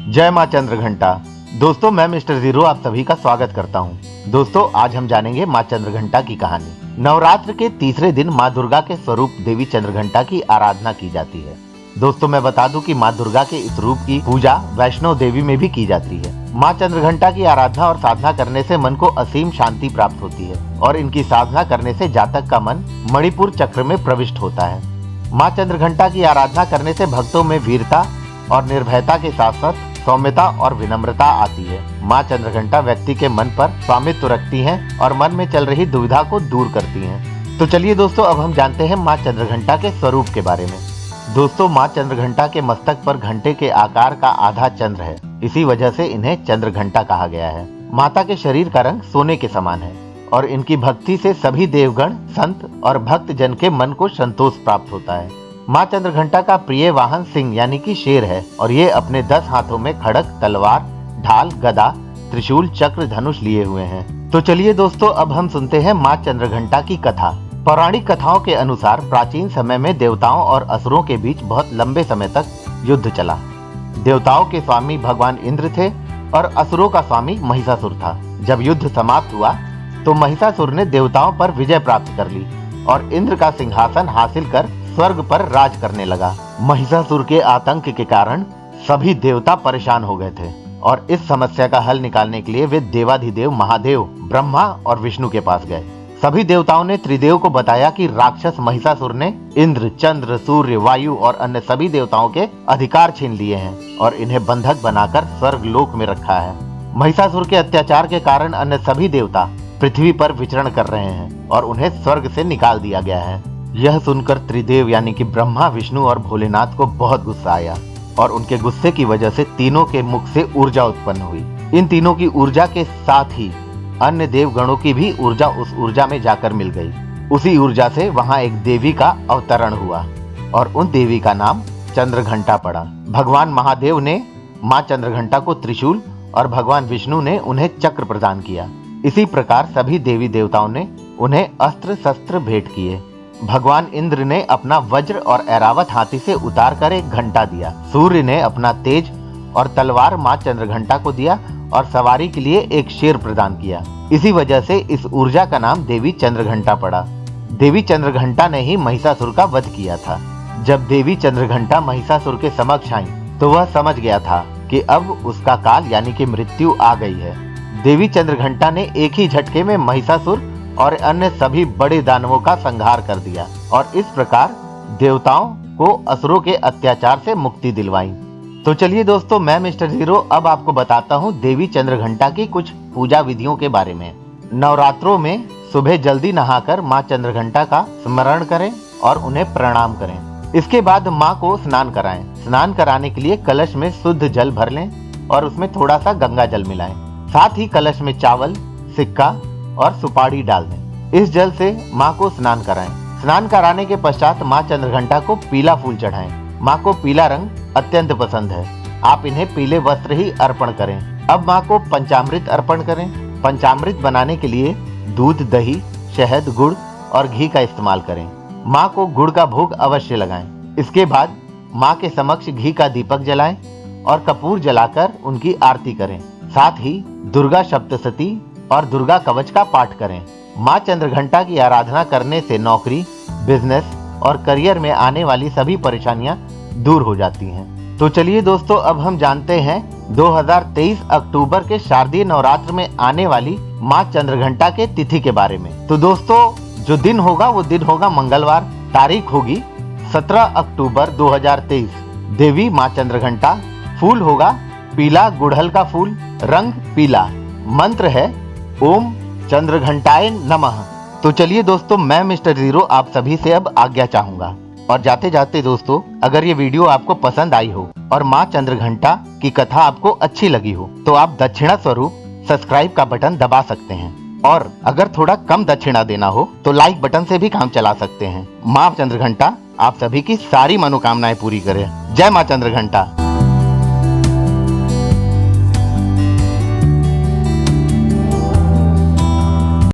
जय माँ चंद्रघंटा। दोस्तों, मैं मिस्टर जीरो आप सभी का स्वागत करता हूँ। दोस्तों, आज हम जानेंगे माँ चंद्रघंटा की कहानी। नवरात्र के तीसरे दिन माँ दुर्गा के स्वरूप देवी चंद्रघंटा की आराधना की जाती है। दोस्तों, मैं बता दूं कि माँ दुर्गा के इस रूप की पूजा वैष्णो देवी में भी की जाती है। माँ चंद्रघंटा की आराधना और साधना करने से मन को असीम शांति प्राप्त होती है और इनकी साधना करने से जातक का मन मणिपुर चक्र में प्रविष्ट होता है। माँ चंद्रघंटा की आराधना करने से भक्तों में वीरता और निर्भयता के साथ साथ सौम्यता और विनम्रता आती है। माँ चंद्रघंटा व्यक्ति के मन पर स्वामित्व रखती हैं और मन में चल रही दुविधा को दूर करती हैं। तो चलिए दोस्तों, अब हम जानते हैं माँ चंद्रघंटा के स्वरूप के बारे में। दोस्तों, माँ चंद्रघंटा के मस्तक पर घंटे के आकार का आधा चंद्र है। इसी वजह से इन्हें चंद्रघंटा कहा गया है। माता के शरीर का रंग सोने के समान है और इनकी भक्ति से सभी देवगण, संत और भक्त जन के मन को संतोष प्राप्त होता है। माँ चंद्रघंटा का प्रिय वाहन सिंह यानी कि शेर है और ये अपने 10 हाथों में खड़क, तलवार, ढाल, गदा, त्रिशूल, चक्र, धनुष लिए हुए हैं। तो चलिए दोस्तों, अब हम सुनते हैं माँ चंद्रघंटा की कथा। पौराणिक कथाओं के अनुसार प्राचीन समय में देवताओं और असुरों के बीच बहुत लंबे समय तक युद्ध चला। देवताओं के स्वामी भगवान इंद्र थे और असुरों का स्वामी महिषासुर था। जब युद्ध समाप्त हुआ तो महिषासुर ने देवताओं पर विजय प्राप्त कर ली और इंद्र का सिंहासन हासिल कर स्वर्ग पर राज करने लगा। महिषासुर के आतंक के कारण सभी देवता परेशान हो गए थे और इस समस्या का हल निकालने के लिए वे देवाधिदेव महादेव ब्रह्मा और विष्णु के पास गए। सभी देवताओं ने त्रिदेव को बताया कि राक्षस महिषासुर ने इंद्र, चंद्र, सूर्य, वायु और अन्य सभी देवताओं के अधिकार छीन लिए हैं और इन्हें बंधक बनाकर स्वर्ग लोक में रखा है। महिषासुर के अत्याचार के कारण अन्य सभी देवता पृथ्वी पर विचरण कर रहे हैं और उन्हें स्वर्ग से निकाल दिया गया है। यह सुनकर त्रिदेव यानी कि ब्रह्मा, विष्णु और भोलेनाथ को बहुत गुस्सा आया और उनके गुस्से की वजह से तीनों के मुख से ऊर्जा उत्पन्न हुई। इन तीनों की ऊर्जा के साथ ही अन्य देवगणों की भी ऊर्जा उस ऊर्जा में जाकर मिल गई। उसी ऊर्जा से वहां एक देवी का अवतरण हुआ और उन देवी का नाम चंद्रघंटा पड़ा। भगवान महादेव ने माँ चंद्रघंटा को त्रिशूल और भगवान विष्णु ने उन्हें चक्र प्रदान किया। इसी प्रकार सभी देवी देवताओं ने उन्हें अस्त्र शस्त्र भेंट किए। भगवान इंद्र ने अपना वज्र और ऐरावत हाथी से उतार कर एक घंटा दिया। सूर्य ने अपना तेज और तलवार माँ चंद्रघंटा को दिया और सवारी के लिए एक शेर प्रदान किया। इसी वजह से इस ऊर्जा का नाम देवी चंद्रघंटा पड़ा। देवी चंद्रघंटा ने ही महिषासुर का वध किया था। जब देवी चंद्रघंटा महिषासुर के समक्ष आई तो वह समझ गया था कि अब उसका काल यानी कि मृत्यु आ गई है। देवी चंद्रघंटा ने एक ही झटके में महिषासुर और अन्य सभी बड़े दानवों का संहार कर दिया और इस प्रकार देवताओं को असुरों के अत्याचार से मुक्ति दिलवाई। तो चलिए दोस्तों, मैं मिस्टर जीरो अब आपको बताता हूँ देवी चंद्रघंटा की कुछ पूजा विधियों के बारे में। नवरात्रों में सुबह जल्दी नहाकर माँ चंद्रघंटा का स्मरण करें और उन्हें प्रणाम करें। इसके बाद माँ को स्नान कराएं। स्नान कराने के लिए कलश में शुद्ध जल भर लें और उसमें थोड़ा सा गंगा जल मिलाएं। साथ ही कलश में चावल, सिक्का और सुपारी डाल दें। इस जल से माँ को स्नान कराएं। स्नान कराने के पश्चात माँ चंद्रघंटा को पीला फूल चढ़ाएं। माँ को पीला रंग अत्यंत पसंद है। आप इन्हें पीले वस्त्र ही अर्पण करें। अब माँ को पंचामृत अर्पण करें। पंचामृत बनाने के लिए दूध, दही, शहद, गुड़ और घी का इस्तेमाल करें। माँ को गुड़ का भोग अवश्य लगाएं। इसके बाद माँ के समक्ष घी का दीपक जलाएं और कपूर जलाकर उनकी आरती करें। साथ ही दुर्गा सप्तशती और दुर्गा कवच का पाठ करें। माँ चंद्रघंटा की आराधना करने से नौकरी, बिजनेस और करियर में आने वाली सभी परेशानियां दूर हो जाती हैं। तो चलिए दोस्तों, अब हम जानते हैं 2023 अक्टूबर के शारदीय नवरात्र में आने वाली माँ चंद्रघंटा के तिथि के बारे में। तो दोस्तों, जो दिन होगा वो दिन होगा मंगलवार। तारीख होगी 17 अक्टूबर 2023। देवी माँ चंद्रघंटा। फूल होगा पीला गुड़हल का फूल, रंग पीला। मंत्र है ओम चंद्रघंटाय नमः। तो चलिए दोस्तों, मैं मिस्टर जीरो आप सभी से अब आज्ञा चाहूंगा। और जाते जाते दोस्तों, अगर ये वीडियो आपको पसंद आई हो और माँ चंद्रघंटा की कथा आपको अच्छी लगी हो तो आप दक्षिणा स्वरूप सब्सक्राइब का बटन दबा सकते हैं और अगर थोड़ा कम दक्षिणा देना हो तो लाइक बटन से भी काम चला सकते हैं। माँ चंद्रघंटा आप सभी की सारी मनोकामनाएं पूरी करे। जय माँ चंद्रघंटा।